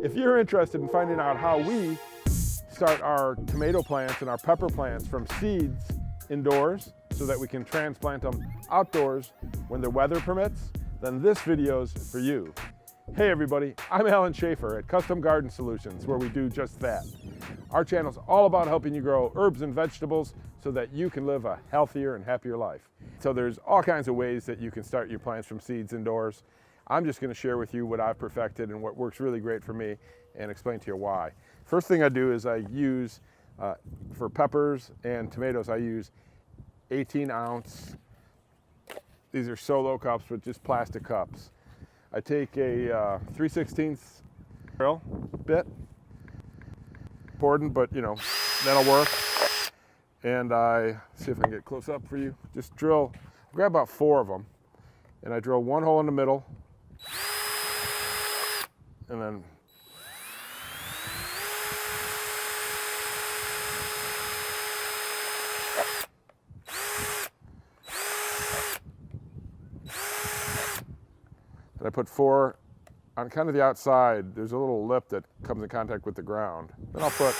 If you're interested in finding out how we start our tomato plants and our pepper plants from seeds indoors so that we can transplant them outdoors when the weather permits, then this video's for you. Hey everybody, I'm Alan Schaefer at Custom Garden Solutions, where we do just that. Our channel's all about helping you grow herbs and vegetables so that you can live a healthier and happier life. So there's all kinds of ways that you can start your plants from seeds indoors. I'm just going to share with you what I've perfected and what works really great for me and explain to you why. First thing I do is I use, for peppers and tomatoes, I use 18-ounce, these are solo cups, but just plastic cups. I take a 3/16 drill bit, important, but you know, that'll work. And I, see if I can get close up for you, just drill, grab about 4 of them, and I drill 1 hole in the middle, and then I put 4 on kind of the outside. There's a little lip that comes in contact with the ground. Then I'll put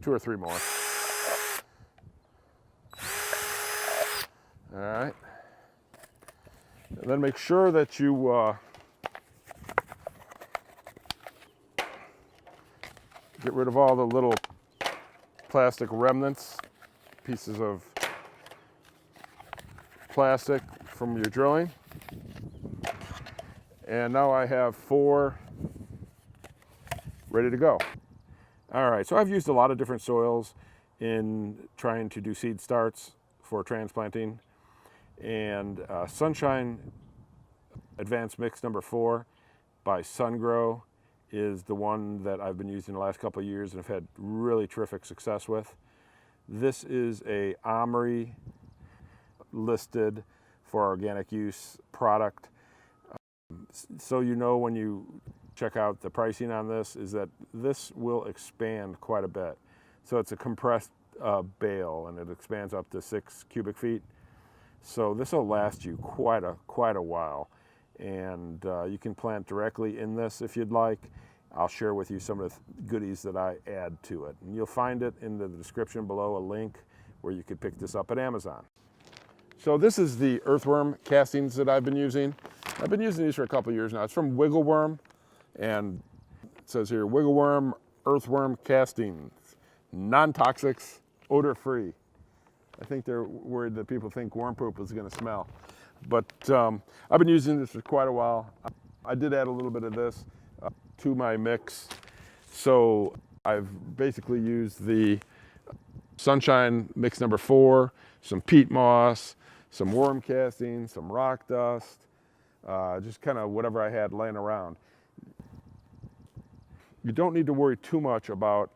2 or 3 more. All right. And then make sure that you get rid of all the little plastic remnants, pieces of plastic from your drilling. And now I have 4 ready to go. All right, so I've used a lot of different soils in trying to do seed starts for transplanting. And Sunshine Advanced Mix number 4 by SunGro is the one that I've been using the last couple of years and have had really terrific success with. This is a OMRI listed for organic use product. So you know when you check out the pricing on this is that this will expand quite a bit. So it's a compressed bale and it expands up to 6 cubic feet. So this will last you quite a while. And you can plant directly in this if you'd like. I'll share with you some of the goodies that I add to it. And you'll find it in the description below, a link where you could pick this up at Amazon. So this is the earthworm castings that I've been using. I've been using these for a couple of years now. It's from Wiggleworm, and it says here, Wiggleworm earthworm castings, non-toxics, odor-free. I think they're worried that people think worm poop is gonna smell. But I've been using this for quite a while. I did add a little bit of this to my mix. So I've basically used the Sunshine Mix number 4, some peat moss, some worm castings, some rock dust, just kind of whatever I had laying around. You don't need to worry too much about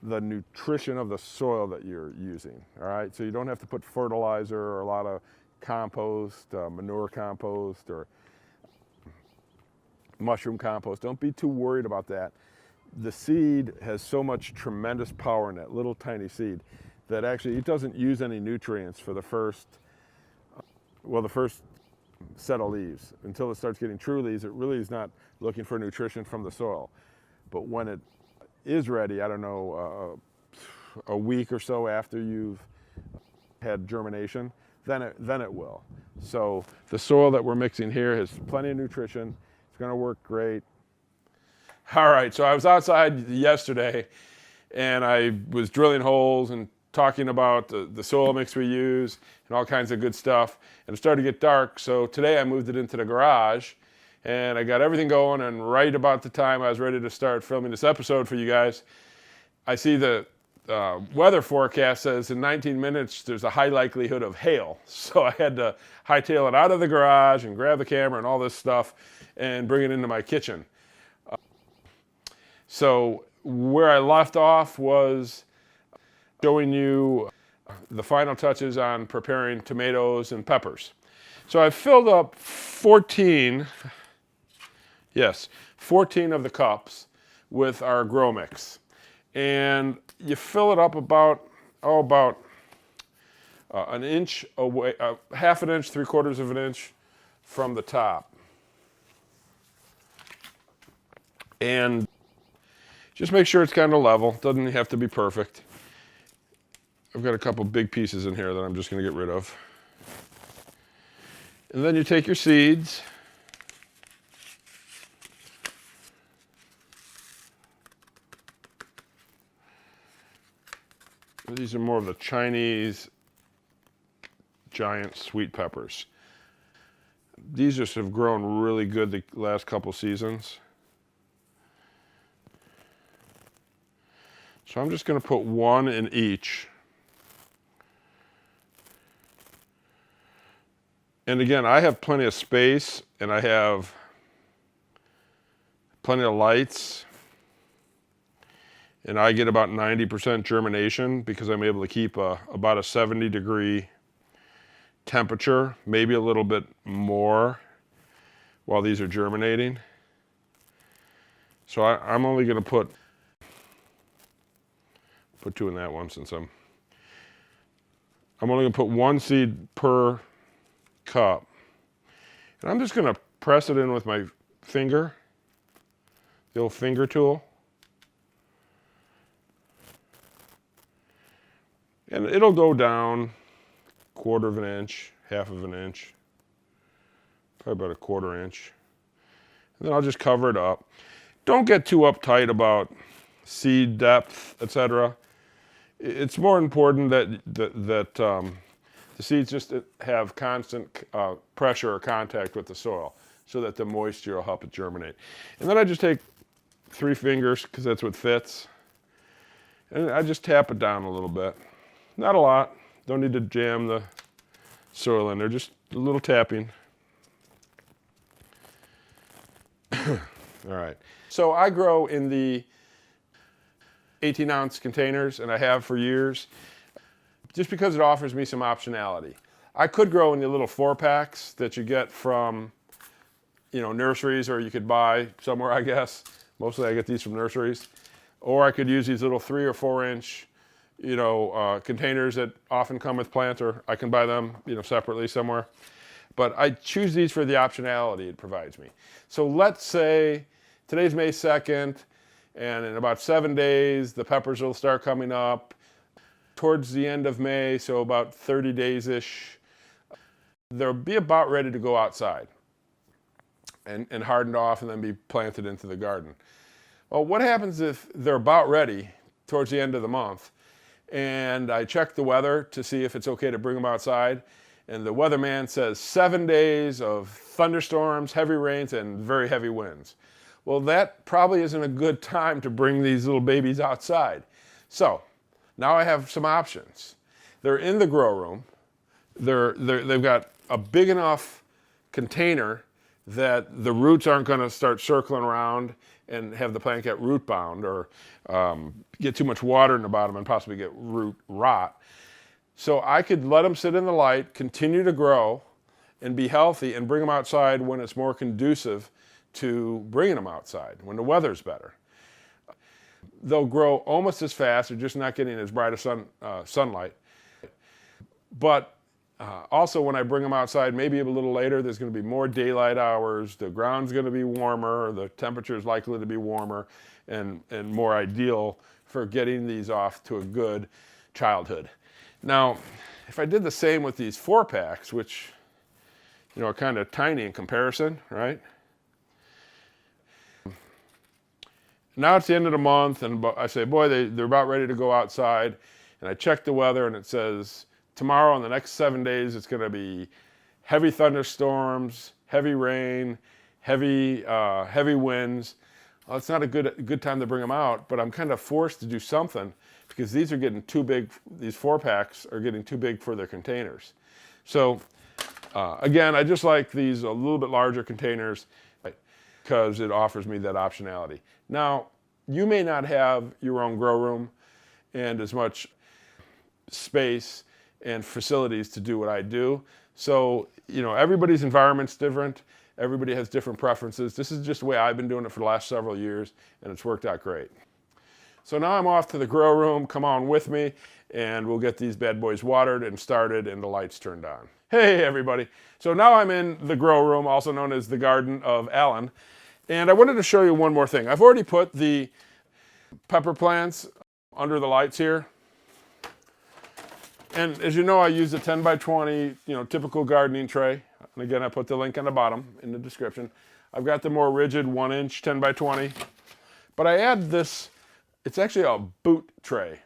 the nutrition of the soil that you're using, all right? So you don't have to put fertilizer or a lot of compost, manure compost, or mushroom compost. Don't be too worried about that. The seed has so much tremendous power in that little tiny seed that actually it doesn't use any nutrients for the first set of leaves. Until it starts getting true leaves, it really is not looking for nutrition from the soil. But when it is ready, I don't know, a week or so after you've had germination, then it will. So the soil that we're mixing here has plenty of nutrition. It's gonna work great. All right, so I was outside yesterday and I was drilling holes and talking about the soil mix we use and all kinds of good stuff. And it started to get dark, so today I moved it into the garage and I got everything going, and right about the time I was ready to start filming this episode for you guys, I see the weather forecast says in 19 minutes there's a high likelihood of hail. So I had to hightail it out of the garage and grab the camera and all this stuff and bring it into my kitchen. So where I left off was showing you the final touches on preparing tomatoes and peppers. So I filled up 14 of the cups with our grow mix. And you fill it up about an inch away, half an inch, 3/4 of an inch from the top. And just make sure it's kind of level. Doesn't have to be perfect. I've got a couple big pieces in here that I'm just going to get rid of. And then you take your seeds. These are more of the Chinese giant sweet peppers. These just have grown really good the last couple seasons. So I'm just going to put one in each. And again, I have plenty of space and I have plenty of lights. And I get about 90% germination because I'm able to keep about a 70-degree temperature, maybe a little bit more while these are germinating. So I'm only going to put two in that one since I'm only going to put one seed per cup. And I'm just going to press it in with my finger, the old finger tool. And it'll go down 1/4 of an inch, 1/2 of an inch, probably about 1/4 inch. And then I'll just cover it up. Don't get too uptight about seed depth, etc. It's more important that the seeds just have constant pressure or contact with the soil so that the moisture will help it germinate. And then I just take 3 fingers, because that's what fits, and I just tap it down a little bit. Not a lot. Don't need to jam the soil in there, just a little tapping. All right. So I grow in the 18-ounce containers, and I have for years, just because it offers me some optionality. I could grow in the little 4-packs that you get from, nurseries, or you could buy somewhere, I guess. Mostly I get these from nurseries. Or I could use these little 3 or 4-inch, containers that often come with plants, or I can buy them, separately somewhere. But I choose these for the optionality it provides me. So let's say today's May 2nd, and in about 7 days, the peppers will start coming up. Towards the end of May, so about 30 days-ish, they'll be about ready to go outside and hardened off and then be planted into the garden. Well, what happens if they're about ready towards the end of the month, and I check the weather to see if it's okay to bring them outside, and the weatherman says 7 days of thunderstorms, heavy rains, and very heavy winds? Well, that probably isn't a good time to bring these little babies outside. So now I have some options. They're in the grow room. They've got a big enough container that the roots aren't going to start circling around and have the plant get root bound, or get too much water in the bottom and possibly get root rot. So I could let them sit in the light, continue to grow, and be healthy, and bring them outside when it's more conducive to bringing them outside, when the weather's better. They'll grow almost as fast, they're just not getting as bright a sunlight. But also when I bring them outside, maybe a little later, there's going to be more daylight hours, the ground's going to be warmer, the temperature is likely to be warmer, and more ideal for getting these off to a good childhood. Now, if I did the same with these 4-packs, which are kind of tiny in comparison, right? Now it's the end of the month, and I say, boy, they're about ready to go outside, and I check the weather, and it says tomorrow and the next 7 days it's going to be heavy thunderstorms, heavy rain, heavy winds. Well, it's not a good time to bring them out, but I'm kind of forced to do something because these are getting too big. These 4-packs are getting too big for their containers. So again, I just like these a little bit larger containers because it offers me that optionality. Now, you may not have your own grow room and as much space and facilities to do what I do. So, everybody's environment's different. Everybody has different preferences. This is just the way I've been doing it for the last several years, and it's worked out great. So now I'm off to the grow room. Come on with me, and we'll get these bad boys watered and started and the lights turned on. Hey, everybody. So now I'm in the grow room, also known as the Garden of Allen. And I wanted to show you one more thing. I've already put the pepper plants under the lights here. And as you know, I use a 10 by 20, typical gardening tray. And again, I put the link on the bottom in the description. I've got the more rigid 1-inch 10 by 20. But I add this, it's actually a boot tray.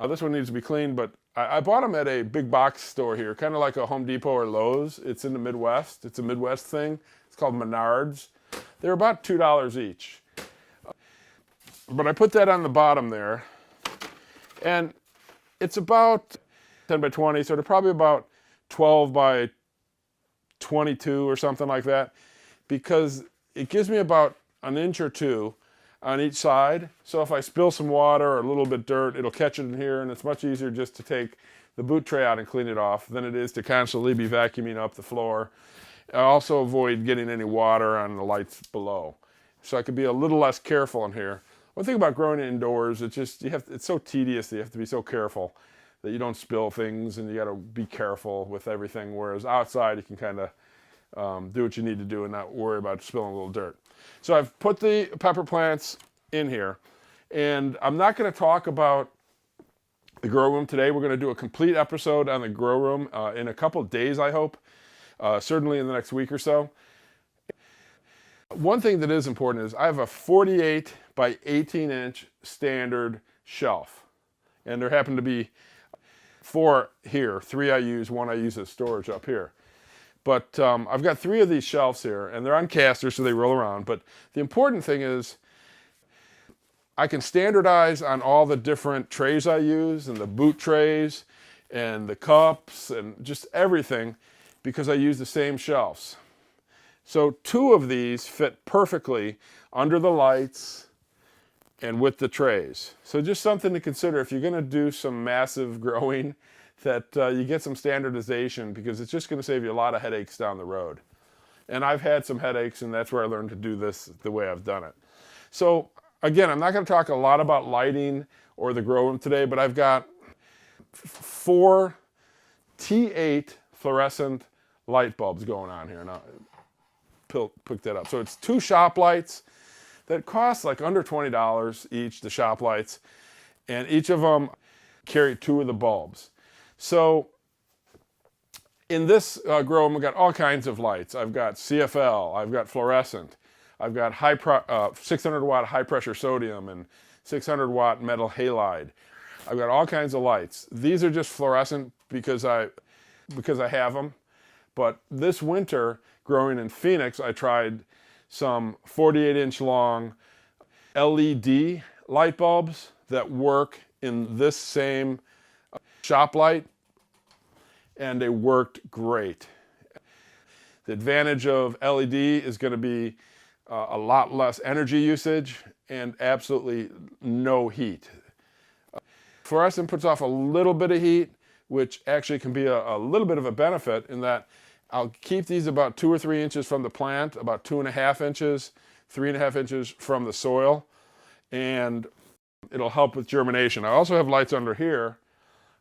This one needs to be cleaned, but I bought them at a big box store here, kind of like a Home Depot or Lowe's. It's in the Midwest. It's a Midwest thing. It's called Menards. They're about $2 each. But I put that on the bottom there. And it's about 10 by 20, so they're probably about 12 by 22 or something like that, because it gives me about an inch or two on each side. So if I spill some water or a little bit dirt, it'll catch it in here, and it's much easier just to take the boot tray out and clean it off than it is to constantly be vacuuming up the floor. I also avoid getting any water on the lights below. So I could be a little less careful in here. One thing about growing indoors, it's so tedious that you have to be so careful that you don't spill things, and you got to be careful with everything. Whereas outside, you can kind of do what you need to do and not worry about spilling a little dirt. So I've put the pepper plants in here, and I'm not going to talk about the grow room today. We're going to do a complete episode on the grow room in a couple of days, I hope, certainly in the next week or so. One thing that is important is I have a 48 by 18 inch standard shelf, and there happen to be 4 here. 3 I use, 1 I use as storage up here. But I've got 3 of these shelves here, and they're on casters, so they roll around. But the important thing is I can standardize on all the different trays I use, and the boot trays, and the cups, and just everything, because I use the same shelves. So 2 of these fit perfectly under the lights and with the trays. So just something to consider if you're going to do some massive growing, that you get some standardization, because it's just going to save you a lot of headaches down the road. And I've had some headaches, and that's where I learned to do this the way I've done it. So again, I'm not going to talk a lot about lighting or the grow room today, but I've got 4 T8 fluorescent light bulbs going on here. Now, pick that up. So it's 2 shop lights that cost like under $20 each, the shop lights, and each of them carry 2 of the bulbs. So in this grow room, we've got all kinds of lights. I've got CFL, I've got fluorescent, I've got 600 watt high pressure sodium and 600 watt metal halide. I've got all kinds of lights. These are just fluorescent because I have them. But this winter, growing in Phoenix, I tried some 48-inch long LED light bulbs that work in this same shop light, and they worked great. The advantage of LED is going to be a lot less energy usage and absolutely no heat. Fluorescent puts off a little bit of heat, which actually can be a little bit of a benefit in that I'll keep these about 2 or 3 inches from the plant, about 2.5 inches, 3.5 inches from the soil, and it'll help with germination. I also have lights under here,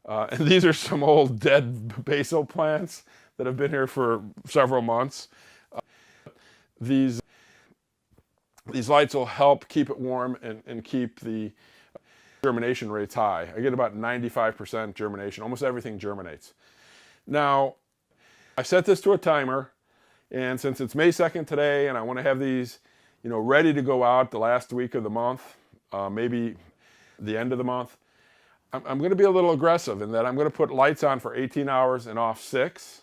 and these are some old dead basil plants that have been here for several months. These lights will help keep it warm and keep the germination rates high. I get about 95% germination. Almost everything germinates. Now, I set this to a timer, and since it's May 2nd today, and I want to have these, ready to go out the last week of the month, maybe the end of the month, I'm going to be a little aggressive in that I'm going to put lights on for 18 hours and off 6.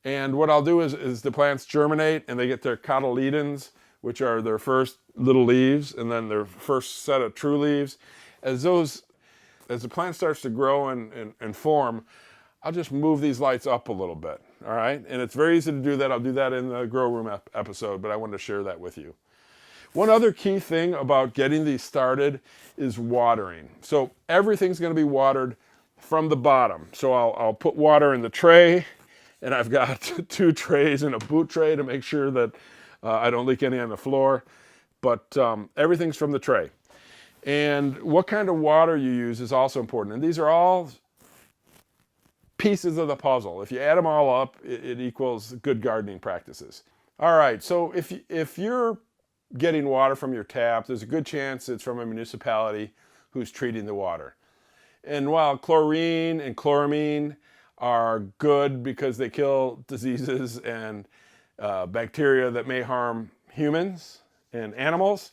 And what I'll do is the plants germinate, and they get their cotyledons, which are their first little leaves, and then their first set of true leaves. As the plant starts to grow and form, I'll just move these lights up a little bit, all right? And it's very easy to do that. I'll do that in the grow room episode, but I wanted to share that with you. One other key thing about getting these started is watering. So everything's going to be watered from the bottom. So I'll put water in the tray, and I've got 2 trays and a boot tray to make sure that I don't leak any on the floor. But everything's from the tray. And what kind of water you use is also important. And these are all pieces of the puzzle. If you add them all up, it equals good gardening practices. All right, so if you're getting water from your tap, there's a good chance it's from a municipality who's treating the water. And while chlorine and chloramine are good because they kill diseases and bacteria that may harm humans and animals,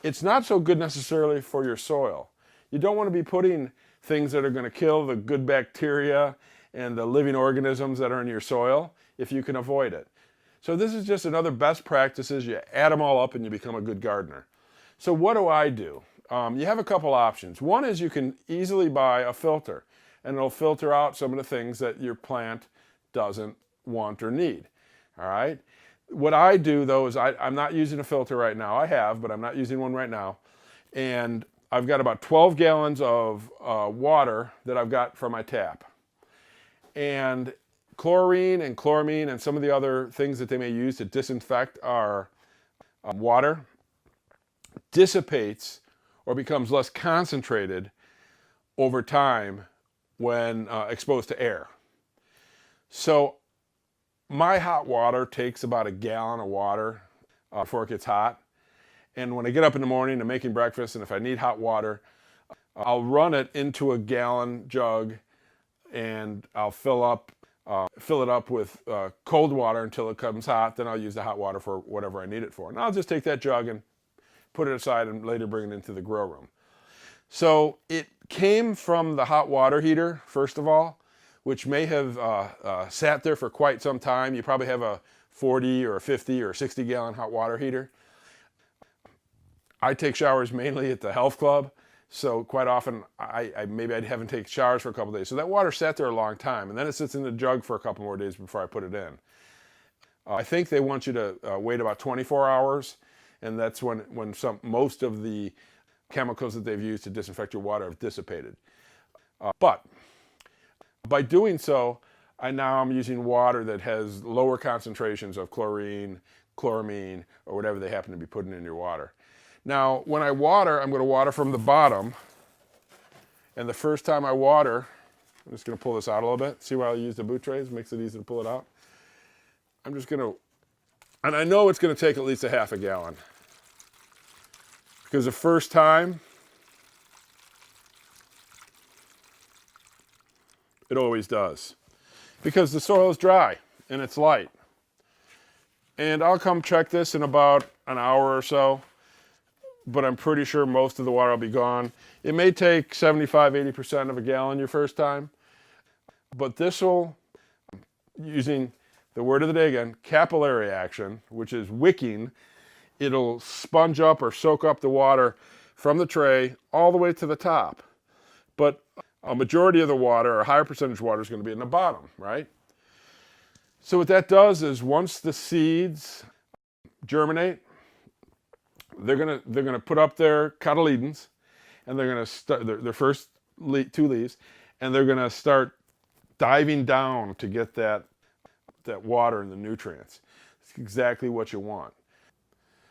it's not so good necessarily for your soil. You don't want to be putting things that are going to kill the good bacteria and the living organisms that are in your soil if you can avoid it. So this is just another best practices. You add them all up and you become a good gardener. So what do I do? You have a couple options. One is you can easily buy a filter, and it'll filter out some of the things that your plant doesn't want or need. All right. What I do though is I'm not using a filter right now. I have, but I'm not using one right now. And I've got about 12 gallons of water that I've got from my tap. And chlorine and chloramine and some of the other things that they may use to disinfect our water dissipates or becomes less concentrated over time when exposed to air. So my hot water takes about a gallon of water before it gets hot. And when I get up in the morning, I'm making breakfast, and if I need hot water, I'll run it into a gallon jug, and I'll fill it up with cold water until it comes hot. Then I'll use the hot water for whatever I need it for. And I'll just take that jug and put it aside and later bring it into the grow room. So it came from the hot water heater, first of all, which may have sat there for quite some time. You probably have a 40 or a 50 or 60 gallon hot water heater. I take showers mainly at the health club, so quite often maybe I haven't taken showers for a couple days. So that water sat there a long time, and then it sits in the jug for a couple more days before I put it in. I think they want you to wait about 24 hours, and that's when most of the chemicals that they've used to disinfect your water have dissipated. But by doing so, now I'm using water that has lower concentrations of chlorine, chloramine, or whatever they happen to be putting in your water. Now, when I water, I'm going to water from the bottom. And the first time I water, I'm just going to pull this out a little bit. See why I use the boot trays? Makes it easy to pull it out. I'm just going to, and I know it's going to take at least a half a gallon. Because the first time, it always does. Because the soil is dry and it's light. And I'll come check this in about an hour or so, but I'm pretty sure most of the water will be gone. It may take 75–80% of a gallon your first time, but this will, using the word of the day again, capillary action, which is wicking, it'll sponge up or soak up the water from the tray all the way to the top. But a majority of the water, or a higher percentage of water, is going to be in the bottom, right? So what that does is once the seeds germinate, they're gonna put up their cotyledons, and they're gonna start their first two leaves, and they're gonna start diving down to get that water and the nutrients. It's exactly what you want.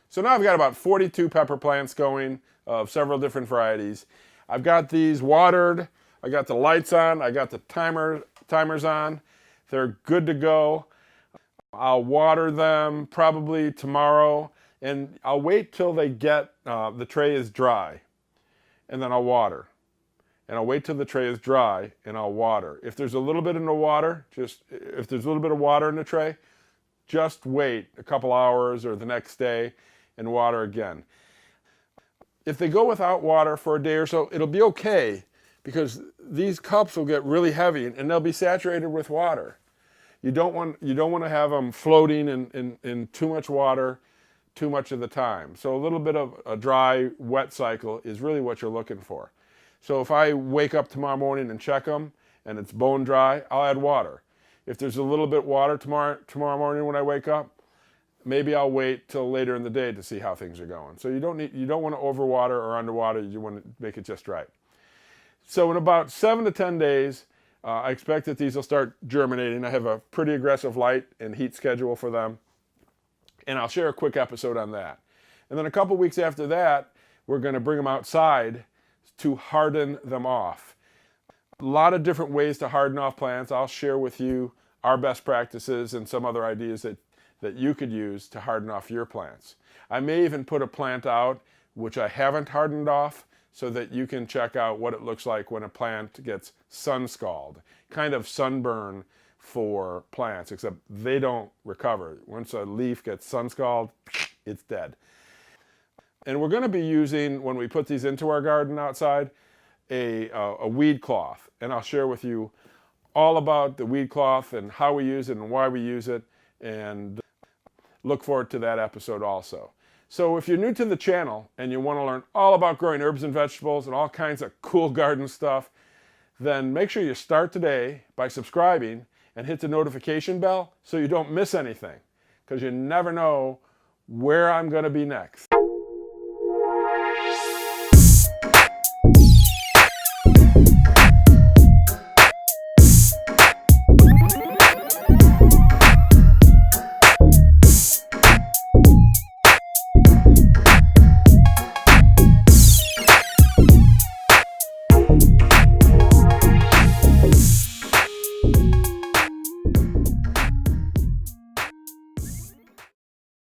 So now I've got about 42 pepper plants going of several different varieties. I've got these watered. I got the lights on. I got the timers on. They're good to go. I'll water them probably tomorrow, and I'll wait till they get, the tray is dry, and then I'll water. And I'll wait till the tray is dry, and I'll water. If there's a little bit in the water, if there's a little bit of water in the tray, just wait a couple hours or the next day and water again. If they go without water for a day or so, it'll be okay, because these cups will get really heavy and they'll be saturated with water. You don't want to have them floating in too much water too much of the time. So a little bit of a dry, wet cycle is really what you're looking for. So if I wake up tomorrow morning and check them and it's bone dry, I'll add water. If there's a little bit water tomorrow morning when I wake up, maybe I'll wait till later in the day to see how things are going. So you don't want to overwater or underwater. You want to make it just right. So in about 7 to 10 days, I expect that these will start germinating. I have a pretty aggressive light and heat schedule for them, and I'll share a quick episode on that. And then a couple weeks after that, we're going to bring them outside to harden them off. A lot of different ways to harden off plants. I'll share with you our best practices and some other ideas that that you could use to harden off your plants. I may even put a plant out which I haven't hardened off so that you can check out what it looks like when a plant gets sun scald, kind of sunburn for plants, except they don't recover. Once a leaf gets sun scald, it's dead. And we're going to be using, when we put these into our garden outside, a weed cloth. And I'll share with you all about the weed cloth and how we use it and why we use it, and look forward to that episode also. So if you're new to the channel and you want to learn all about growing herbs and vegetables and all kinds of cool garden stuff, then make sure you start today by subscribing and hit the notification bell so you don't miss anything, because you never know where I'm going to be next.